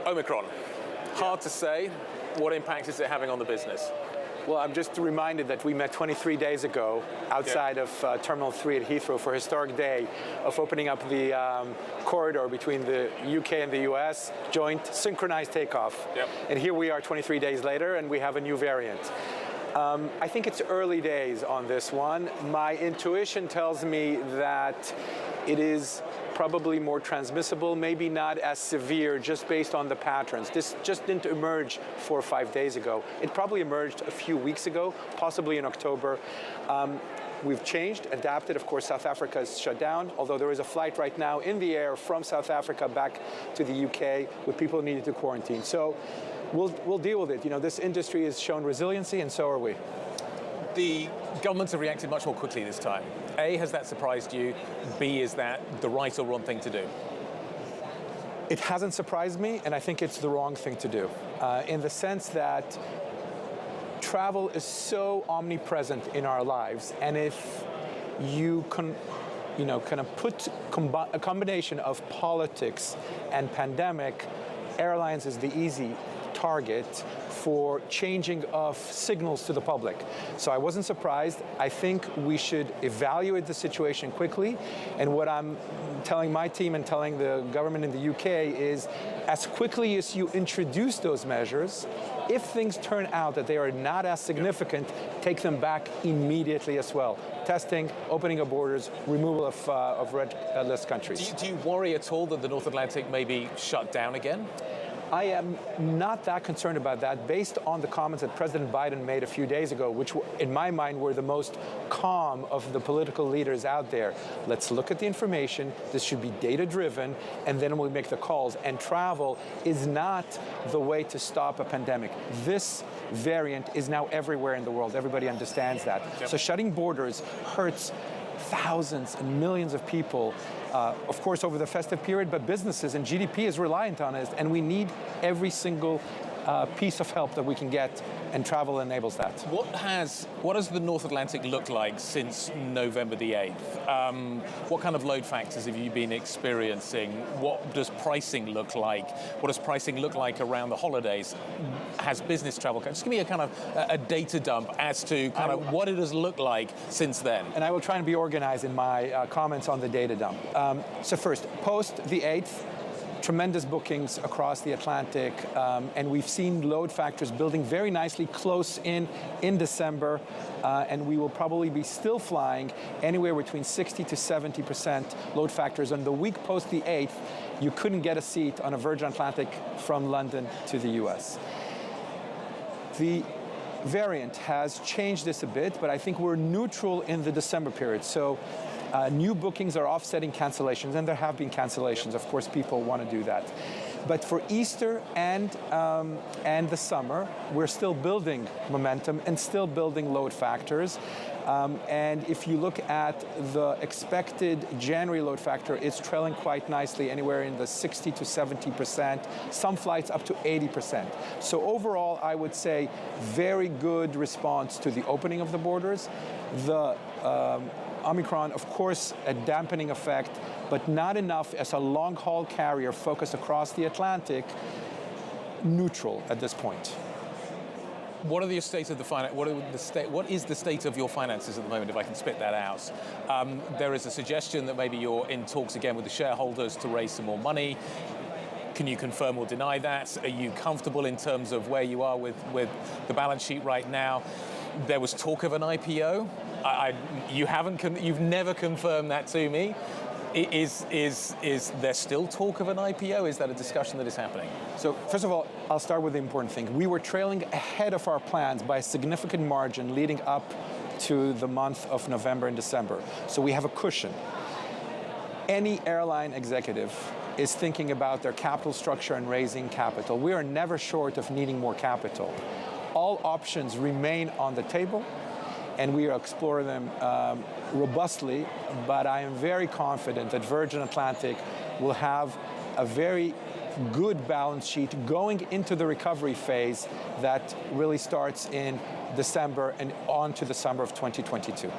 Omicron. Hard to say. What impact is it having on the business? Well, I'm just reminded that we met 23 days ago outside of Terminal 3 at Heathrow for a historic day of opening up the corridor between the UK and the US, joint synchronized takeoff. And here we are 23 days later, and we have a new variant. I think it's early days on this one. My intuition tells me that it is probably more transmissible, maybe not as severe, just based on the patterns. This just didn't emerge 4 or 5 days ago. It probably emerged a few weeks ago, possibly in October. We've changed, adapted. Of course, South Africa is shut down, although there is a flight right now in the air from South Africa back to the UK with people needing to quarantine. So we'll deal with it. You know, this industry has shown resiliency, and so are we. The governments have reacted much more quickly this time. A, has that surprised you? B, is that the right or wrong thing to do? It hasn't surprised me, and I think it's the wrong thing to do, in the sense that travel is so omnipresent in our lives, and if you can, kind of put a combination of politics and pandemic, airlines is the easy target for changing of signals to the public. So I wasn't surprised. I think we should evaluate the situation quickly. And what I'm telling my team and telling the government in the UK is, as quickly as you introduce those measures, if things turn out that they are not as significant, take them back immediately as well. Testing, opening of borders, removal of red list countries. Do you worry at all that the North Atlantic may be shut down again? I am not that concerned about that, based on the comments that President Biden made a few days ago, which in my mind were the most calm of the political leaders out there. Let's look at the information. This should be data-driven, and then we'll make the calls. And travel is not the way to stop a pandemic. This variant is now everywhere in the world. Everybody understands that. So shutting borders hurts thousands and millions of people, of course, over the festive period, but businesses and GDP is reliant on it, and we need every single piece of help that we can get, and travel enables that. What does the North Atlantic look like since November the 8th? What kind of load factors have you been experiencing? What does pricing look like? What does pricing look like around the holidays? Has business travel, just give me a kind of a data dump as to kind of what it has looked like since then. And I will try and be organized in my comments on the data dump. So first, post the 8th, tremendous bookings across the Atlantic, and we've seen load factors building very nicely close in December, and we will probably be still flying anywhere between 60 to 70% load factors. On the week post the 8th, you couldn't get a seat on a Virgin Atlantic from London to the US. The variant has changed this a bit, but I think we're neutral in the December period. So new bookings are offsetting cancellations, and there have been cancellations. Of course, people want to do that. But for Easter and the summer, we're still building momentum and still building load factors. And if you look at the expected January load factor, it's trailing quite nicely, anywhere in the 60 to 70%, some flights up to 80%. So overall, I would say very good response to the opening of the borders. The Omicron, of course, a dampening effect, but not enough as a long-haul carrier focused across the Atlantic, neutral at this point. What are the state of the what is the state of your finances at the moment, if I can spit that out? There is a suggestion that maybe you're in talks again with the shareholders to raise some more money. Can you confirm or deny that? Are you comfortable in terms of where you are with the balance sheet right now? There was talk of an IPO. You've never confirmed that to me. Is there still talk of an IPO? Is that a discussion that is happening? So first of all, I'll start with the important thing. We were trailing ahead of our plans by a significant margin leading up to the month of November and December. So we have a cushion. Any airline executive is thinking about their capital structure and raising capital. We are never short of needing more capital. All options remain on the table, and we are exploring them robustly, but I am very confident that Virgin Atlantic will have a very good balance sheet going into the recovery phase that really starts in December and on to the summer of 2022.